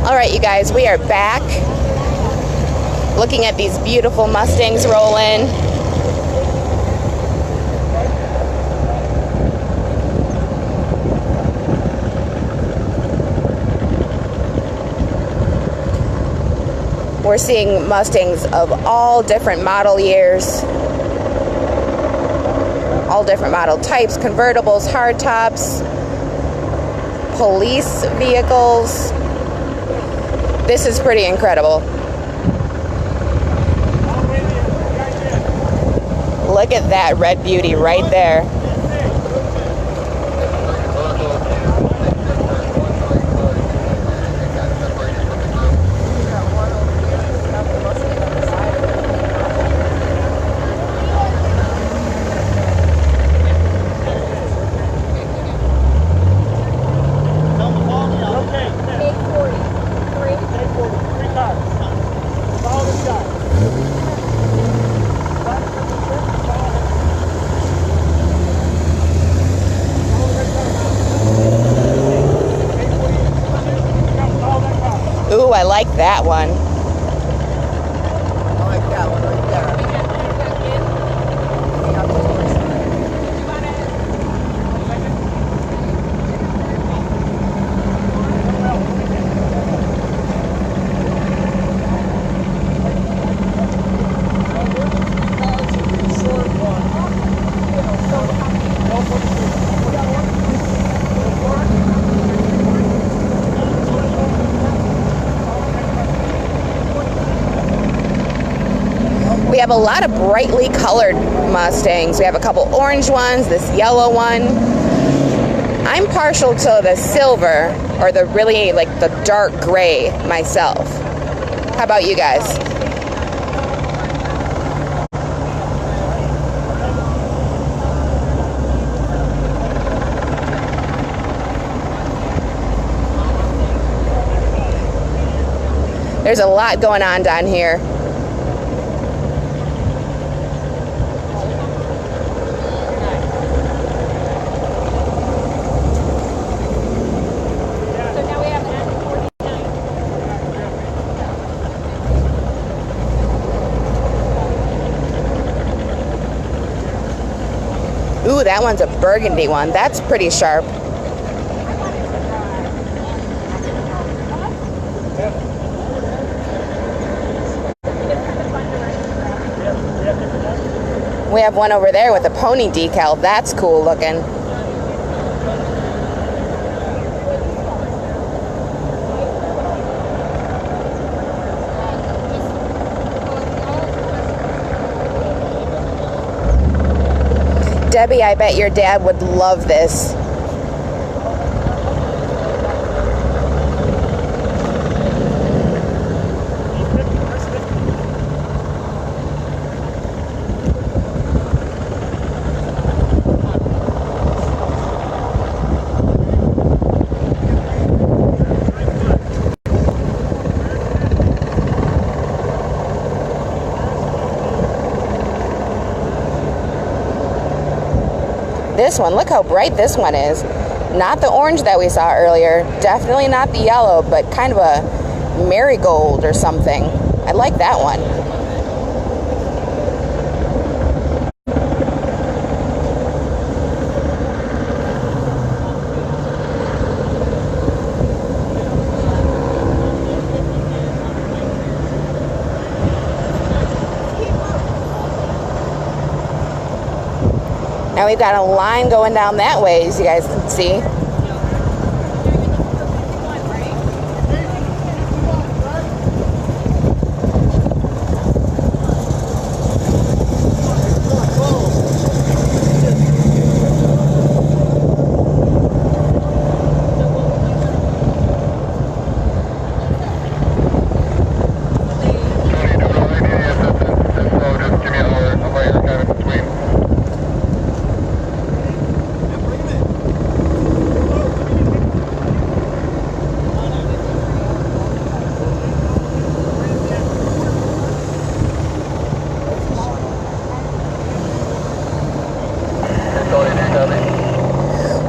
All right, you guys, we are back looking at these beautiful Mustangs rolling. We're seeing Mustangs of all different model years, all different model types, convertibles, hardtops, police vehicles. This is pretty incredible. Look at that red beauty right there. Ooh, I like that one. I like that one right there. We have a lot of brightly colored Mustangs. We have a couple orange ones, this yellow one. I'm partial to the silver, or the really like the dark gray myself. How about you guys? There's a lot going on down here. Ooh, that one's a burgundy one. That's pretty sharp. We have one over there with a pony decal. That's cool looking. Debbie, I bet your dad would love this. This one, look how bright this one is. Not the orange that we saw earlier, definitely not the yellow, but kind of a marigold or something. I like that one. Now we've got a line going down that way, as you guys can see.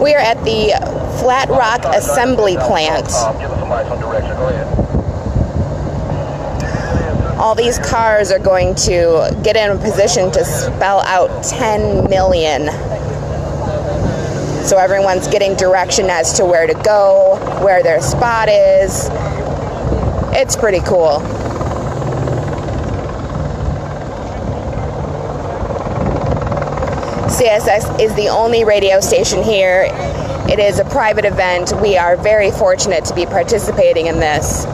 We are at the Flat Rock Assembly Plant. All these cars are going to get in a position to spell out 10 million. So everyone's getting direction as to where to go, where their spot is. It's pretty cool. CSX is the only radio station here. It is a private event. We are very fortunate to be participating in this.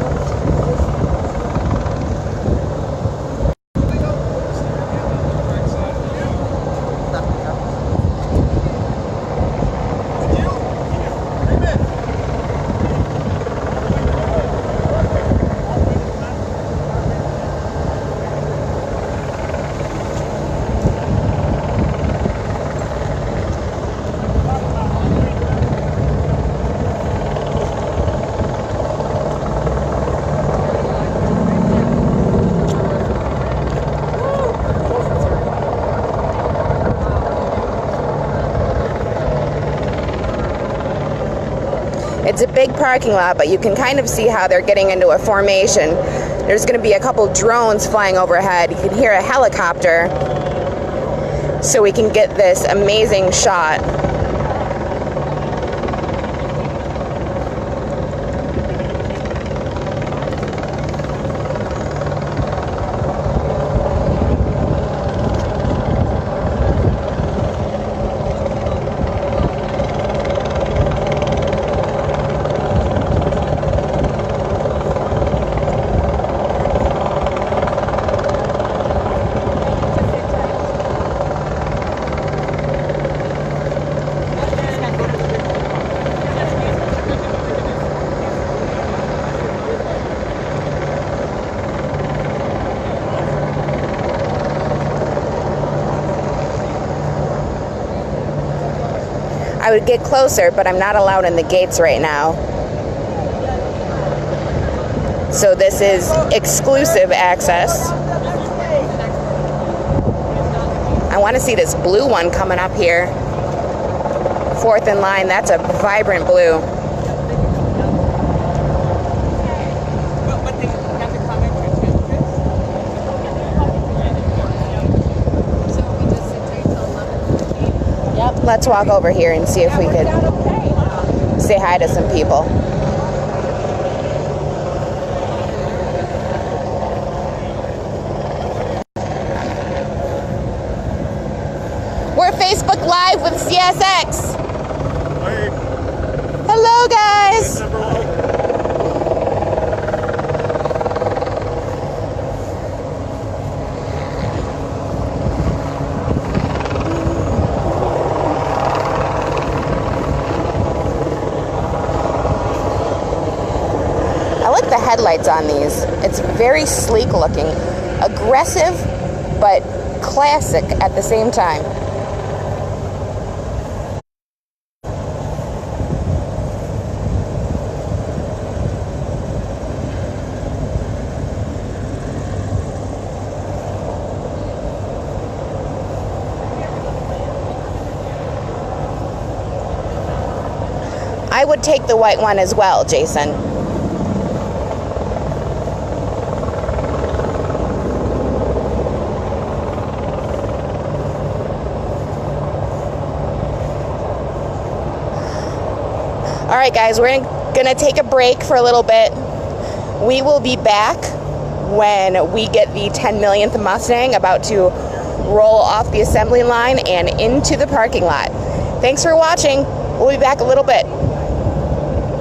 It's a big parking lot, but you can kind of see how they're getting into a formation. There's going to be a couple drones flying overhead. You can hear a helicopter, so we can get this amazing shot. I would get closer, but I'm not allowed in the gates right now. So this is exclusive access. I want to see this blue one coming up here. Fourth in line, that's a vibrant blue. Let's walk over here and see if we could say hi to some people. We're Facebook Live with CSX. Hey. Hello, guys. The headlights on these. It's very sleek looking, aggressive, but classic at the same time. I would take the white one as well, Jason. All right, guys, we're gonna take a break for a little bit. We will be back when we get the 10 millionth Mustang about to roll off the assembly line and into the parking lot. Thanks for watching. We'll be back a little bit.